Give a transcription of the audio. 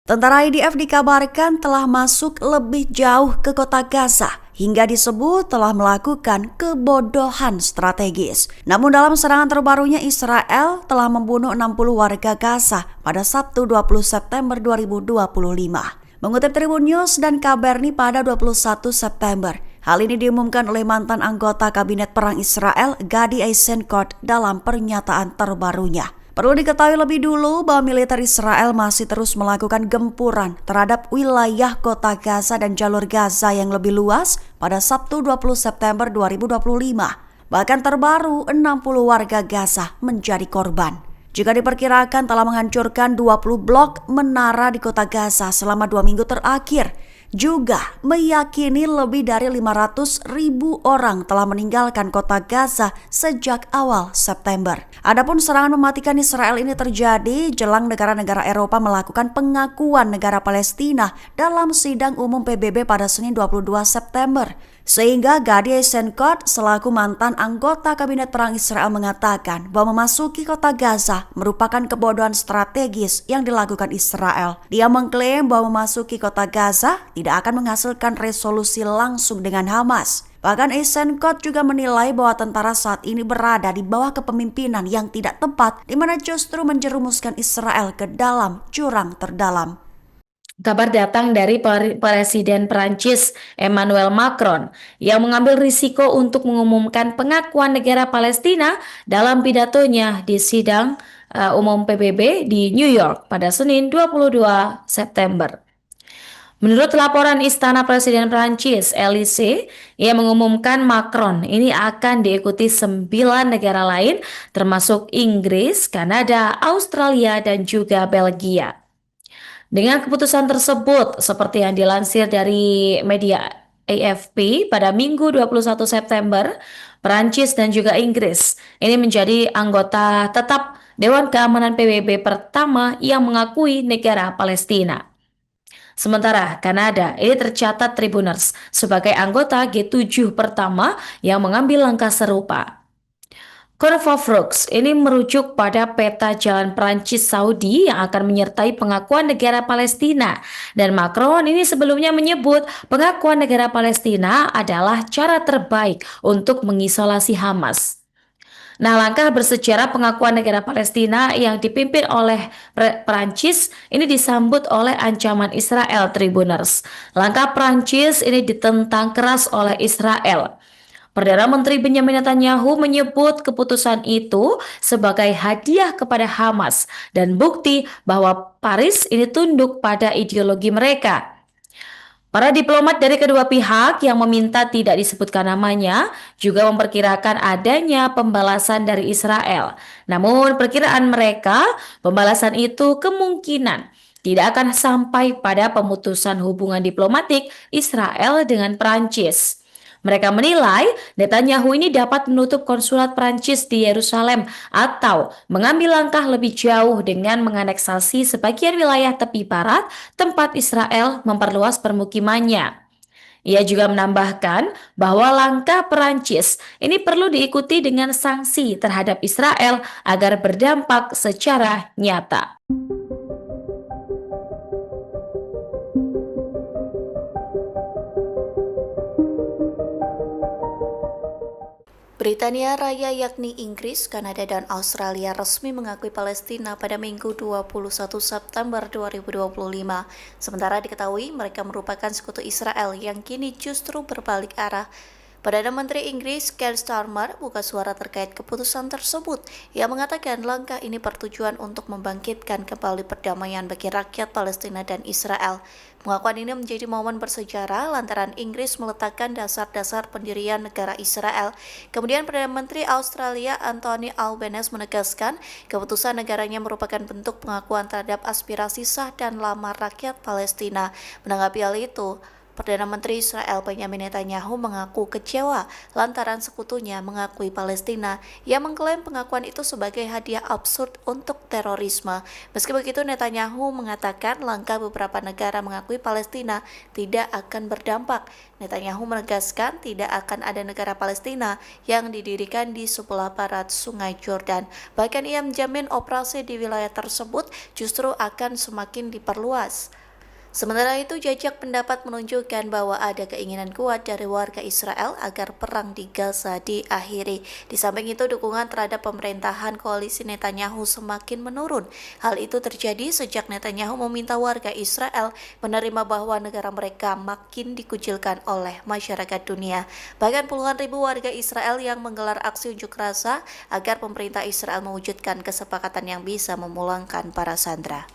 Tentara IDF dikabarkan telah masuk lebih jauh ke kota Gaza hingga disebut telah melakukan kebodohan strategis. Namun dalam serangan terbarunya, Israel telah membunuh 60 warga Gaza pada Sabtu 20 September 2025. Mengutip Tribun News dan Kabarni pada 21 September, hal ini diumumkan oleh mantan anggota Kabinet Perang Israel, Gadi Eisenkot, dalam pernyataan terbarunya. Perlu diketahui lebih dulu bahwa militer Israel masih terus melakukan gempuran terhadap wilayah kota Gaza dan jalur Gaza yang lebih luas pada Sabtu 20 September 2025. Bahkan terbaru 60 warga Gaza menjadi korban. Jika diperkirakan telah menghancurkan 20 blok menara di kota Gaza selama 2 minggu terakhir, juga meyakini lebih dari 500.000 orang telah meninggalkan kota Gaza sejak awal September. Adapun serangan mematikan Israel ini terjadi jelang negara-negara Eropa melakukan pengakuan negara Palestina dalam sidang umum PBB pada Senin 22 September. Sehingga Gadi Eisenkot selaku mantan anggota Kabinet Perang Israel mengatakan bahwa memasuki kota Gaza merupakan kebodohan strategis yang dilakukan Israel. Dia mengklaim bahwa memasuki kota Gaza tidak akan menghasilkan resolusi langsung dengan Hamas. Bahkan Eisenkot juga menilai bahwa tentara saat ini berada di bawah kepemimpinan yang tidak tepat, di mana justru menjerumuskan Israel ke dalam jurang terdalam. Kabar datang dari Presiden Prancis Emmanuel Macron yang mengambil risiko untuk mengumumkan pengakuan negara Palestina dalam pidatonya di sidang umum PBB di New York pada Senin 22 September. Menurut laporan Istana Presiden Prancis, Élysée, ia mengumumkan Macron ini akan diikuti 9 negara lain termasuk Inggris, Kanada, Australia, dan juga Belgia. Dengan keputusan tersebut, seperti yang dilansir dari media AFP pada Minggu 21 September, Perancis dan juga Inggris ini menjadi anggota tetap Dewan Keamanan PBB pertama yang mengakui negara Palestina. Sementara Kanada ini tercatat Tribuners sebagai anggota G7 pertama yang mengambil langkah serupa. Convoyeux ini merujuk pada peta jalan Prancis-Saudi yang akan menyertai pengakuan negara Palestina. Dan Macron ini sebelumnya menyebut pengakuan negara Palestina adalah cara terbaik untuk mengisolasi Hamas. Nah, langkah bersejarah pengakuan negara Palestina yang dipimpin oleh Prancis ini disambut oleh ancaman Israel, Tribuners. Langkah Prancis ini ditentang keras oleh Israel. Perdana Menteri Benjamin Netanyahu menyebut keputusan itu sebagai hadiah kepada Hamas dan bukti bahwa Paris ini tunduk pada ideologi mereka. Para diplomat dari kedua pihak yang meminta tidak disebutkan namanya juga memperkirakan adanya pembalasan dari Israel. Namun perkiraan mereka, pembalasan itu kemungkinan tidak akan sampai pada pemutusan hubungan diplomatik Israel dengan Prancis. Mereka menilai Netanyahu ini dapat menutup konsulat Prancis di Yerusalem atau mengambil langkah lebih jauh dengan menganeksasi sebagian wilayah tepi barat tempat Israel memperluas permukimannya. Ia juga menambahkan bahwa langkah Prancis ini perlu diikuti dengan sanksi terhadap Israel agar berdampak secara nyata. Britania Raya yakni Inggris, Kanada, dan Australia resmi mengakui Palestina pada Minggu 21 September 2025. Sementara diketahui mereka merupakan sekutu Israel yang kini justru berbalik arah. Perdana Menteri Inggris Keir Starmer buka suara terkait keputusan tersebut. Ia mengatakan langkah ini bertujuan untuk membangkitkan kembali perdamaian bagi rakyat Palestina dan Israel. Pengakuan ini menjadi momen bersejarah lantaran Inggris meletakkan dasar-dasar pendirian negara Israel. Kemudian Perdana Menteri Australia Anthony Albanese menegaskan keputusan negaranya merupakan bentuk pengakuan terhadap aspirasi sah dan lama rakyat Palestina. Menanggapi hal itu, Perdana Menteri Israel Benjamin Netanyahu mengaku kecewa lantaran sekutunya mengakui Palestina yang mengklaim pengakuan itu sebagai hadiah absurd untuk terorisme. Meski begitu, Netanyahu mengatakan langkah beberapa negara mengakui Palestina tidak akan berdampak. Netanyahu menegaskan tidak akan ada negara Palestina yang didirikan di sebelah barat Sungai Jordan. Bahkan ia menjamin operasi di wilayah tersebut justru akan semakin diperluas. Sementara itu, jajak pendapat menunjukkan bahwa ada keinginan kuat dari warga Israel agar perang di Gaza diakhiri. Di samping itu, dukungan terhadap pemerintahan koalisi Netanyahu semakin menurun. Hal itu terjadi sejak Netanyahu meminta warga Israel menerima bahwa negara mereka makin dikucilkan oleh masyarakat dunia. Bahkan puluhan ribu warga Israel yang menggelar aksi unjuk rasa agar pemerintah Israel mewujudkan kesepakatan yang bisa memulangkan para sandera.